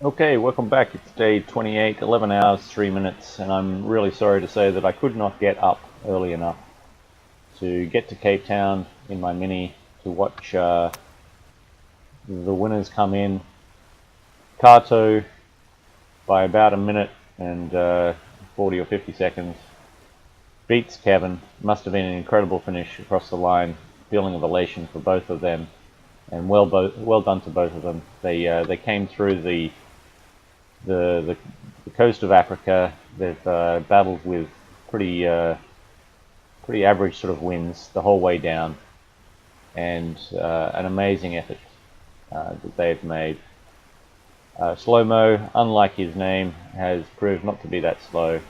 Okay, welcome back. It's day 28, 11 hours, 3 minutes, and I'm really sorry to say that I could not get up early enough to get to Cape Town in my Mini to watch the winners come in. Karto by about a minute and 40 or 50 seconds beats Kevin. Must have been an incredible finish across the line. Feeling of elation for both of them, and well done to both of them. They came through the, the coast of Africa. They've battled with pretty pretty average sort of winds the whole way down, and an amazing effort that they've made. Slow-mo, unlike his name, has proved not to be that slow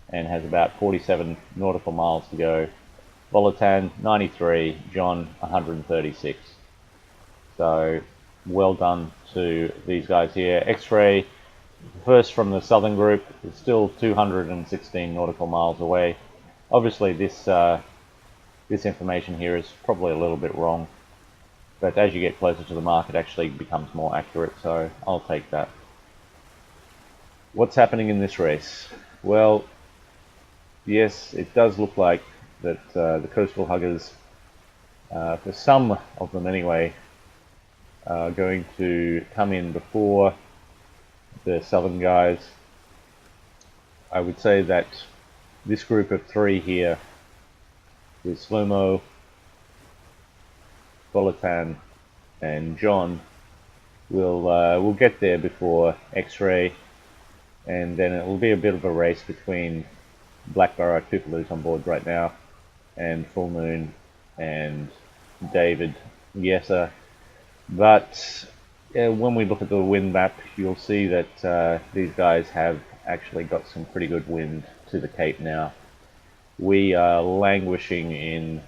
and has about 47 nautical miles to go. Volotan 93, John 136. So well done to these guys here. X-Ray, first from the southern group, is still 216 nautical miles away. Obviously this information here is probably a little bit wrong, but as you get closer to the mark it actually becomes more accurate, so I'll take that. What's happening in this race? Well, yes, it does look like that the coastal huggers, for some of them anyway, are going to come in before the southern guys. I would say that this group of three here, with Slow-mo, Volotan, and John, will get there before X-Ray, and then it will be a bit of a race between Blackborough, Tupelew's on board right now, and Full Moon and David Yesser. But when we look at the wind map, you'll see that these guys have actually got some pretty good wind to the Cape now. We are languishing in,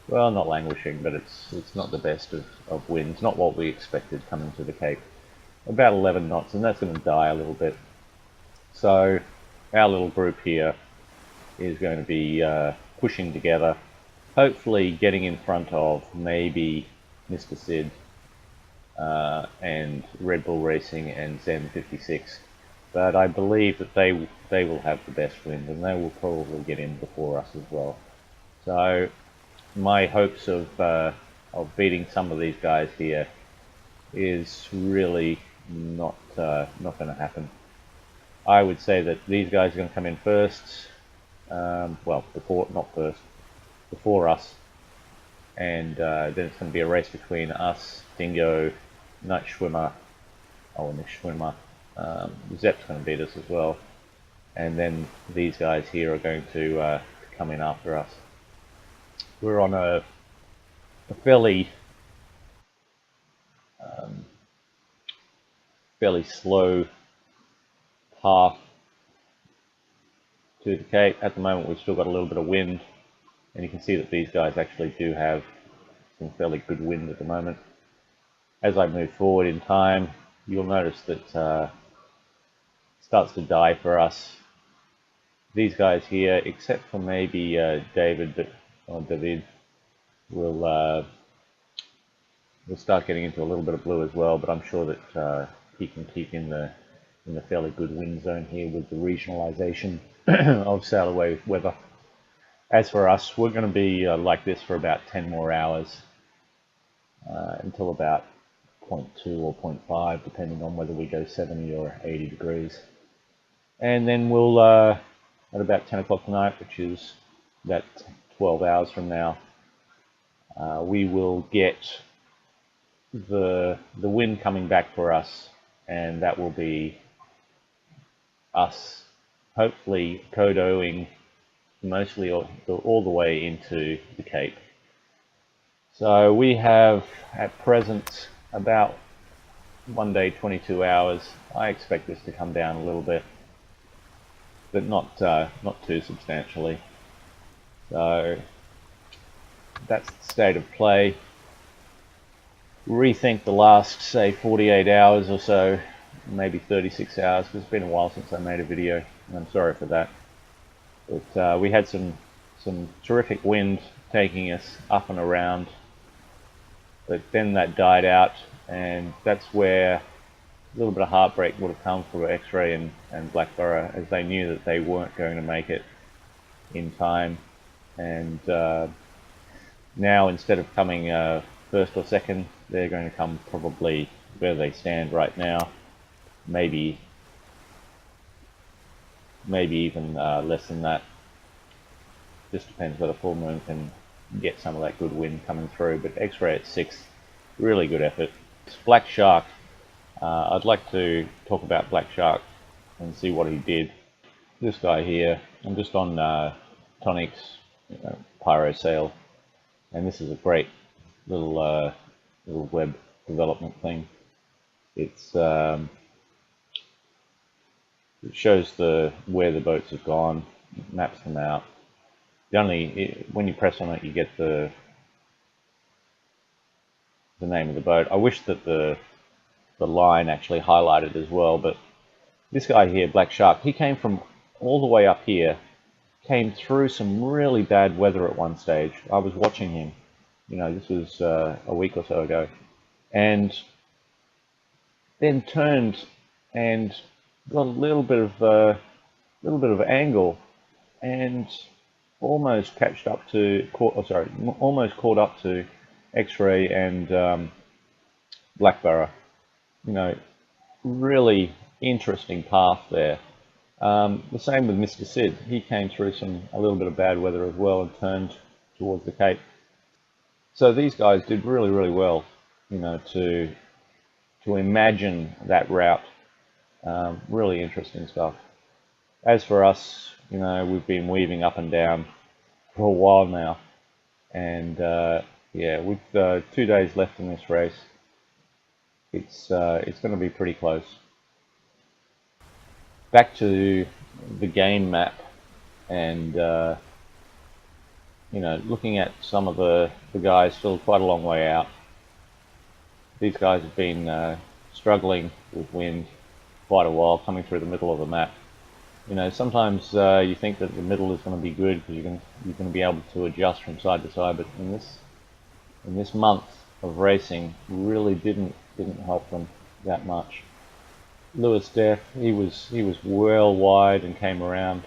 well, not languishing, but it's not the best of winds, not what we expected coming to the Cape. About 11 knots, and that's going to die a little bit. So our little group here is going to be pushing together, hopefully getting in front of maybe Mr. Sid and Red Bull Racing and Zen 56. But I believe that they will have the best wind, and they will probably get in before us as well. So my hopes of beating some of these guys here is really not going to happen. I would say that these guys are going to come in first. Well, not first, before us, and then it's going to be a race between us, Dingo, Night Schwimmer, Nish Schwimmer. Zepp's going to beat us as well, and then these guys here are going to come in after us. We're on a fairly slow path to the Cape. At the moment we've still got a little bit of wind, and you can see that these guys actually do have some fairly good wind at the moment. As I move forward in time, you'll notice that it starts to die for us. These guys here, except for maybe David or David, will start getting into a little bit of blue as well. But I'm sure that he can keep in the fairly good wind zone here with the regionalisation of Sailaway weather. As for us, we're going to be like this for about 10 more hours until about 0.2 or 0.5, depending on whether we go 70 or 80 degrees. And then we'll, at about 10 o'clock tonight, which is about 12 hours from now, we will get the wind coming back for us, and that will be us hopefully codoing mostly all the way into the Cape. So we have at present about 1 day 22 hours. I expect this to come down a little bit, but not too substantially. So that's the state of play. Rethink the last, say, 48 hours or so, maybe 36 hours, because it's been a while since I made a video, and I'm sorry for that. But we had some terrific wind taking us up and around, but then that died out, and that's where little bit of heartbreak would have come for X-Ray and Blackborough, as they knew that they weren't going to make it in time. And now, instead of coming first or second, they're going to come probably where they stand right now, maybe even less than that. Just depends whether Full Moon can get some of that good wind coming through. But X-Ray at 6th, really good effort. Black Shark, I'd like to talk about Black Shark and see what he did. This guy here, I'm just on Tonic's Pyro Sail, and this is a great little web development thing. It's it shows where the boats have gone, maps them out. When you press on it, you get the name of the boat. I wish that the line actually highlighted as well, but this guy here, Black Shark, he came from all the way up here, came through some really bad weather at one stage. I was watching him, this was a week or so ago, and then turned and got a little bit of angle, and almost caught up to X-Ray and Blackborough. Really interesting path there. The same with Mr. Sid. He came through a little bit of bad weather as well and turned towards the Cape. So these guys did really, really well, to imagine that route. Really interesting stuff. As for us, we've been weaving up and down for a while now, and yeah, with 2 days left in this race, it's going to be pretty close. Back to the game map, and looking at some of the guys still quite a long way out. These guys have been struggling with wind quite a while, coming through the middle of the map. Sometimes you think that the middle is going to be good because you're going to be able to adjust from side to side, but in this month of racing, really didn't help them that much. Lewis Deff, he was well wide and came around.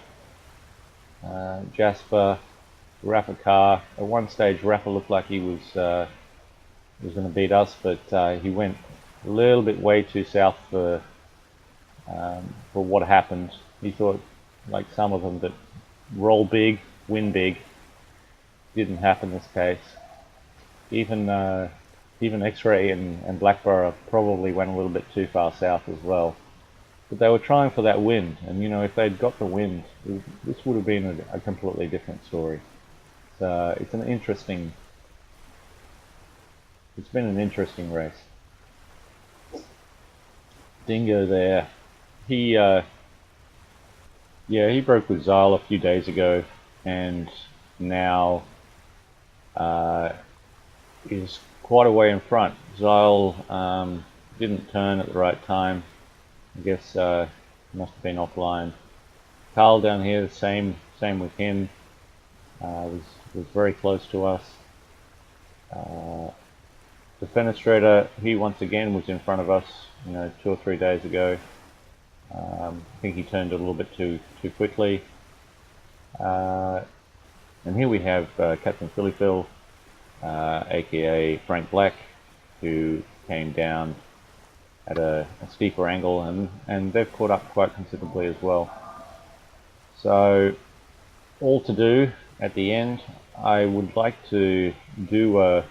Jasper, Rafa Carr. At one stage, Rafa looked like he was going to beat us, but he went a little bit way too south for what happened. He thought, like some of them, that roll big, win big. Didn't happen in this case. Even X-Ray and Blackborough probably went a little bit too far south as well. But they were trying for that wind, and if they'd got the wind, this would have been a completely different story. So it's been an interesting race. Dingo there, he broke with Zyle a few days ago, and now is quite a way in front. Zyle didn't turn at the right time. I guess must have been offline. Carl down here, same with him. Was very close to us. The Fenestrator, he once again was in front of us, 2 or 3 days ago. I think he turned a little bit too quickly. And here we have Captain Philly Phil, aka Frank Black, who came down at a steeper angle, and they've caught up quite considerably as well. So all to do at the end. I would like to do a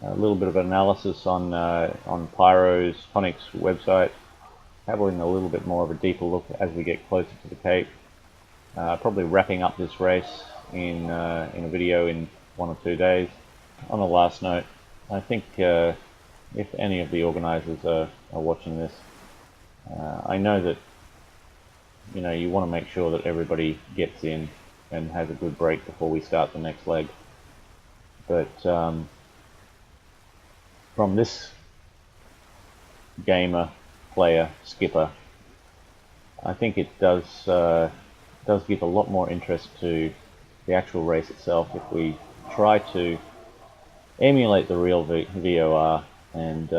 little bit of analysis on Pyro's Tonic's website, having a little bit more of a deeper look as we get closer to the Cape. Probably wrapping up this race in a video in 1 or 2 days. On a last note, I think if any of the organisers are watching this, I know that you want to make sure that everybody gets in and has a good break before we start the next leg. But from this gamer, player, skipper, I think it does give a lot more interest to the actual race itself if we try to emulate the real VOR and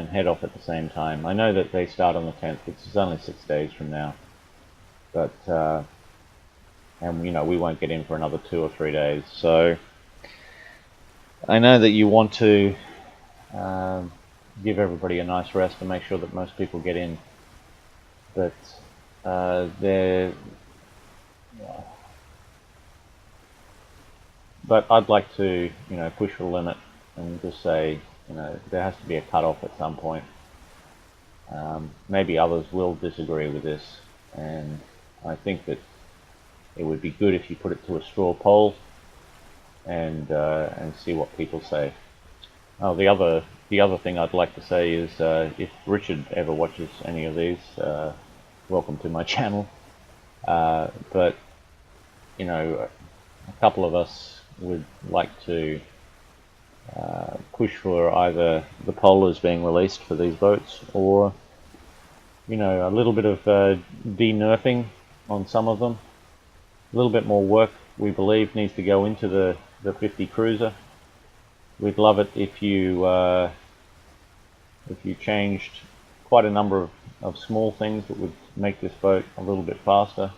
head off at the same time. I know that they start on the 10th, which is only 6 days from now, but and you know, we won't get in for another 2 or 3 days. So I know that you want to give everybody a nice rest and make sure that most people get in, but but I'd like to, you know, push the limit and just say, you know, there has to be a cutoff at some point. Maybe others will disagree with this, and I think that it would be good if you put it to a straw poll and see what people say. Oh, the other thing I'd like to say is, if Richard ever watches any of these, welcome to my channel. But you know, a couple of us would like to push for either the polars being released for these boats, or you know, a little bit of de-nerfing on some of them. A little bit more work, we believe, needs to go into the 50 cruiser. We'd love it if you changed quite a number of small things that would make this boat a little bit faster,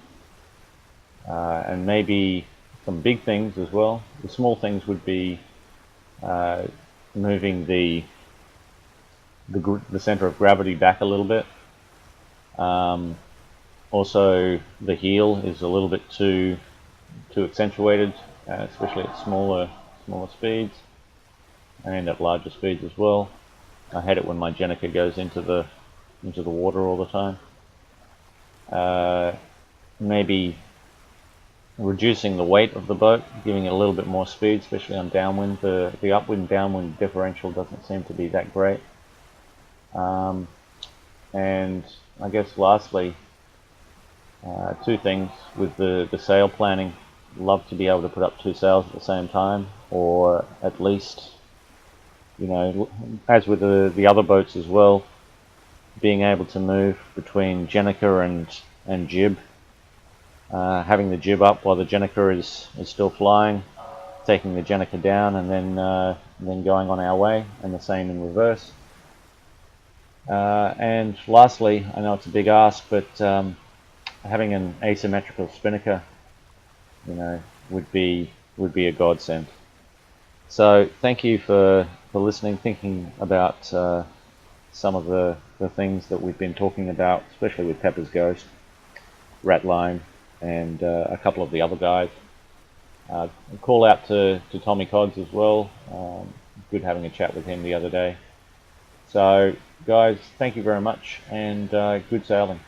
and maybe some big things as well. The small things would be moving the center of gravity back a little bit. Also, the heel is a little bit too accentuated, especially at smaller speeds and at larger speeds as well. I hate it when my Jenica goes into the water all the time. Maybe reducing the weight of the boat, giving it a little bit more speed, especially on downwind. The upwind downwind differential doesn't seem to be that great. And I guess lastly, two things with the sail planning. Love to be able to put up 2 sails at the same time, or at least, you know, as with the other boats as well, being able to move between Jenica and jib, having the jib up while the Jenica is still flying, taking the Jenica down, and then going on our way, and the same in reverse. And lastly, I know it's a big ask, but having an asymmetrical spinnaker, you know, would be a godsend. So thank you for listening, thinking about some of the things that we've been talking about, especially with Pepper's Ghost, Ratline, and a couple of the other guys. Call out to Tommy Codds as well. Good having a chat with him the other day. So guys, thank you very much, and good sailing.